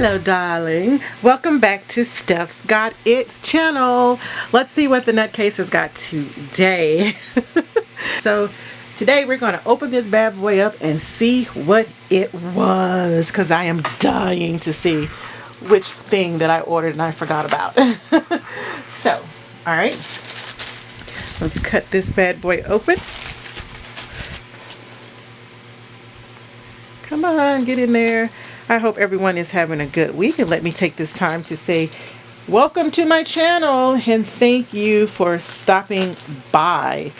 Hello darling, welcome back to Stephsgotit's channel. Let's see what the nutcase has got today. So today we're going to open this bad boy up and see what it was, because I am dying to see which thing that I ordered and I forgot about. So alright, let's cut this bad boy open. Come on, get in there. I hope everyone is having a good week, and let me take this time to say welcome to my channel and thank you for stopping by.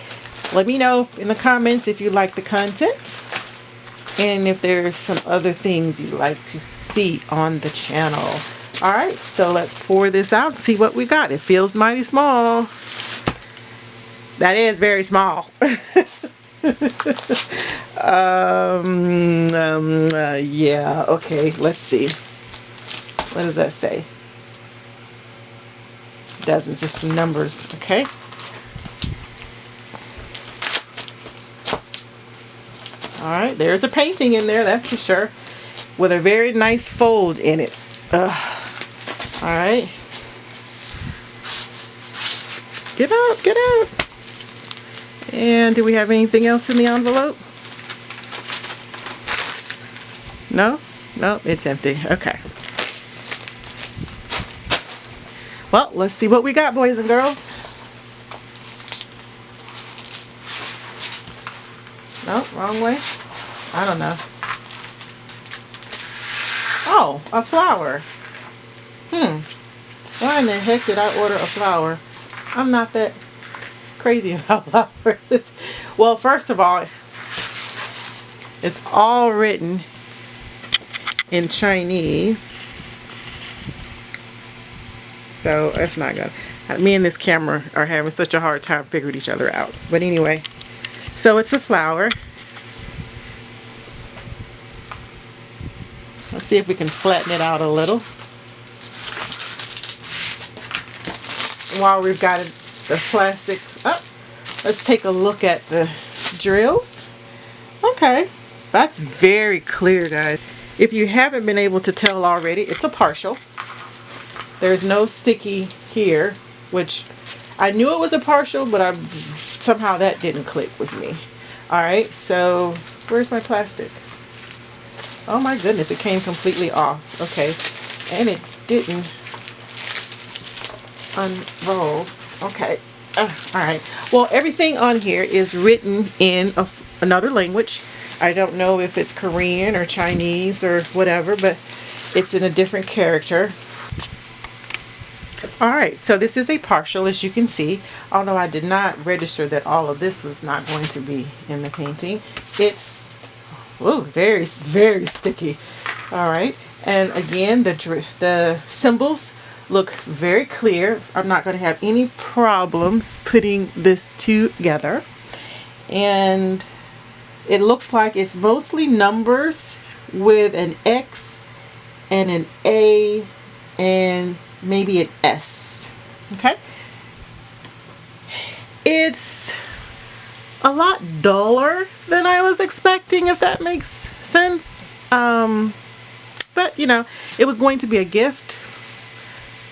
Let me know in the comments if you like the content and if there's some other things you'd like to see on the channel. Alright, so let's pour this out and see what we got. It feels mighty small. That is very small. Yeah, okay, let's see. What does that say? Dozens, just some numbers, okay? Alright, there's a painting in there, that's for sure, with a very nice fold in it. Alright. Get out, get out. And do we have anything else in the envelope? No? No, it's empty. Okay. Well, let's see what we got, boys and girls. No, wrong way. I don't know. Oh, a flower. Why in the heck did I order a flower? I'm not that crazy about flowers. Well, first of all, it's all written in Chinese, so it's not gonna, me and this camera are having such a hard time figuring each other out. But anyway, so it's a flower. Let's see if we can flatten it out a little while we've got it. The plastic up. Let's take a look at the drills. Okay, that's very clear, guys. If you haven't been able to tell already, it's a partial. There's no sticky here, which I knew it was a partial, but somehow that didn't click with me. Alright, so where's my plastic? Oh my goodness, it came completely off. Okay, and it didn't unroll. Okay, alright. Well, everything on here is written in another language. I don't know if it's Korean or Chinese or whatever, but it's in a different character. Alright, so this is a partial, as you can see, although I did not register that all of this was not going to be in the painting. It's very, very sticky. Alright, and again, the symbols look very clear. I'm not going to have any problems putting this together. And it looks like it's mostly numbers with an X and an A and maybe an S. Okay? It's a lot duller than I was expecting, if that makes sense. But, you know, it was going to be a gift.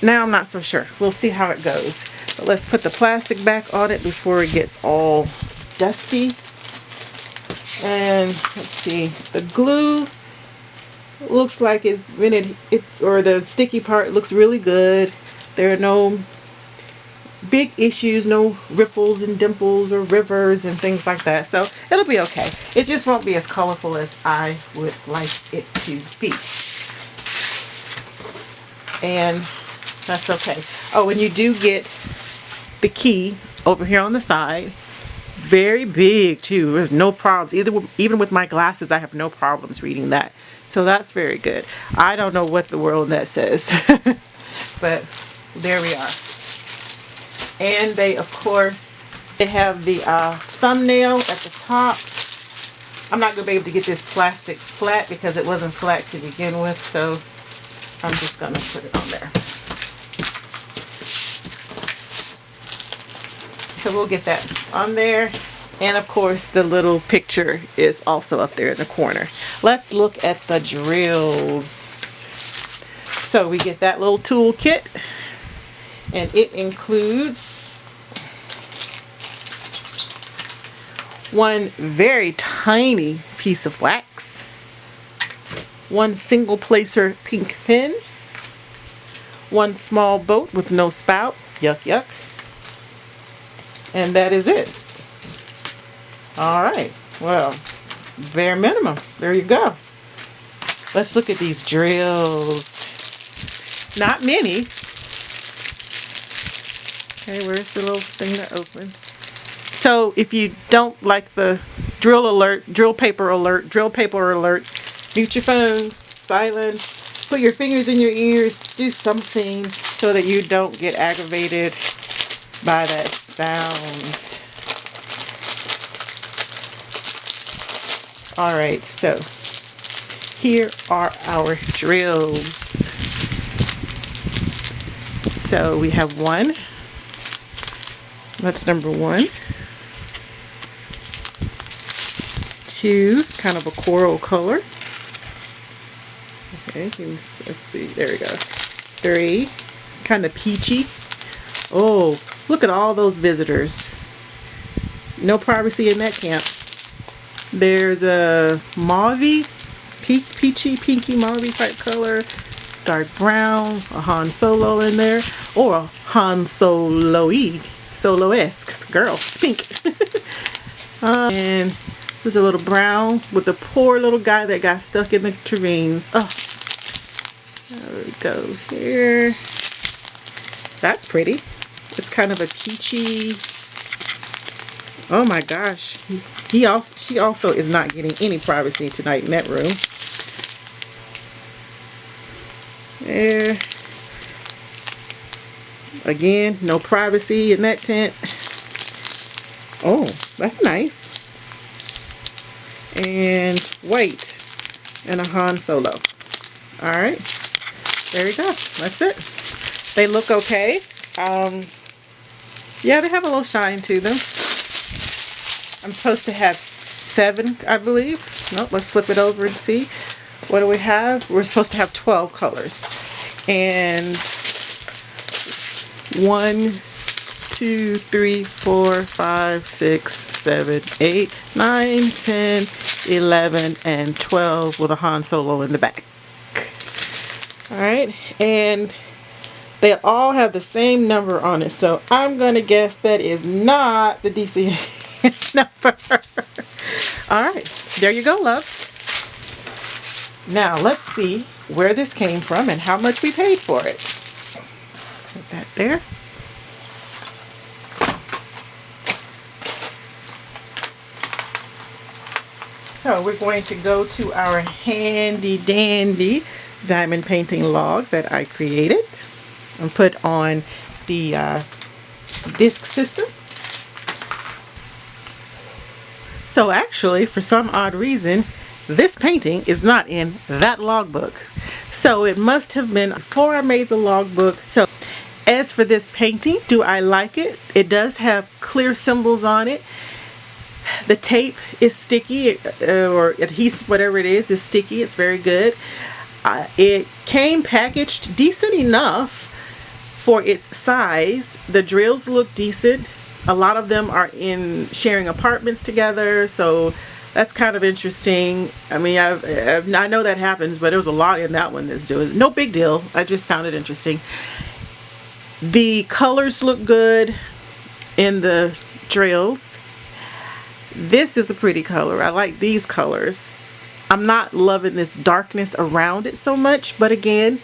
Now I'm not so sure. We'll see how it goes. But let's put the plastic back on it before it gets all dusty. And let's see, the glue looks like it's or the sticky part looks really good. There are no big issues, no ripples and dimples or rivers and things like that. So it'll be okay. It just won't be as colorful as I would like it to be. And that's okay. Oh, and you do get the key over here on the side. Very big too. There's no problems. Even with my glasses, I have no problems reading that. So that's very good. I don't know what the world that says. But there we are. And they, of course, they have the thumbnail at the top. I'm not going to be able to get this plastic flat because it wasn't flat to begin with. So I'm just going to put it on there. So we'll get that on there. And of course the little picture is also up there in the corner. Let's look at the drills. So we get that little tool kit, and it includes one very tiny piece of wax, one single placer pink pen, one small boat with no spout, yuck yuck, and that is it. All right, well, bare minimum, there you go. Let's look at these drills. Not many. Okay, where's the little thing that opens? So if you don't like the drill paper alert, mute your phones, silence, put your fingers in your ears, do something so that you don't get aggravated by that sound. All right, so here are our drills. So we have one. That's number one. Two, it's kind of a coral color. Okay, let's see, there we go. Three, it's kind of peachy. Oh, look at all those visitors. No privacy in that camp. There's a mauvey, peachy, pinky mauvey type color. Dark brown, a Han Solo in there. Or a Han Solo-esque. Girl, pink. And there's a little brown with the poor little guy that got stuck in the ravines. Oh, there we go here. That's pretty. It's kind of a peachy. Oh my gosh. She also is not getting any privacy tonight in that room. There. Again, no privacy in that tent. Oh, that's nice. And white and a Han Solo. All right, there we go. That's it. They look okay. Yeah, they have a little shine to them. I'm supposed to have 7, I believe. Nope, let's flip it over and see. What do we have? We're supposed to have 12 colors. And 1, 2, 3, 4, 5, 6, 7, 8, 9, 10, 11, and 12 with a Han Solo in the back. Alright, and they all have the same number on it, so I'm going to guess that is not the DC number. Alright, there you go, loves. Now, let's see where this came from and how much we paid for it. Put that there. So we're going to go to our handy dandy diamond painting log that I created and put on the disc system. So actually, for some odd reason, this painting is not in that logbook. So it must have been before I made the logbook. So as for this painting, do I like it? It does have clear symbols on it. The tape is sticky, or adhesive, whatever it is sticky. It's very good. It came packaged decent enough for its size. The drills look decent. A lot of them are in sharing apartments together, so that's kind of interesting. I mean, I know that happens, but there was a lot in that one that's doing no big deal. I just found it interesting. The colors look good in the drills. This is a pretty color. I like these colors. I'm not loving this darkness around it so much, but again,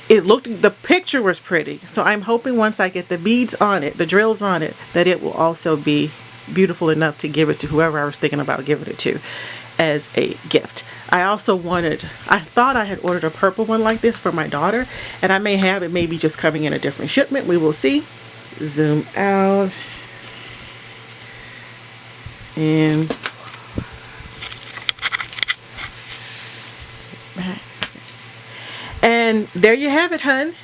the picture was pretty. So I'm hoping once I get the beads on it, the drills on it, that it will also be beautiful enough to give it to whoever I was thinking about giving it to as a gift. I thought I had ordered a purple one like this for my daughter, and I may have. It may be just coming in a different shipment. We will see. Zoom out. And there you have it, hun.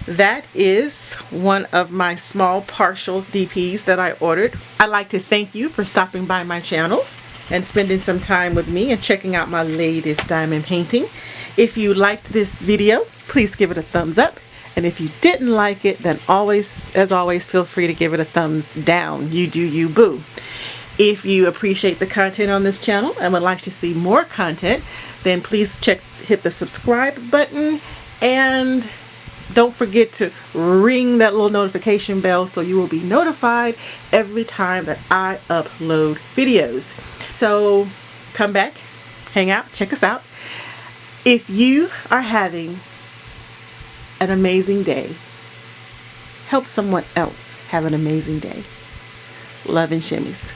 That is one of my small partial DPs that I ordered. I'd like to thank you for stopping by my channel and spending some time with me and checking out my latest diamond painting. If you liked this video, please give it a thumbs up. And if you didn't like it, then as always, feel free to give it a thumbs down. You do you, boo. If you appreciate the content on this channel and would like to see more content, then please hit the subscribe button, and don't forget to ring that little notification bell so you will be notified every time that I upload videos. So come back, hang out, check us out. If you are having an amazing day, help someone else have an amazing day. Love and Shimmies.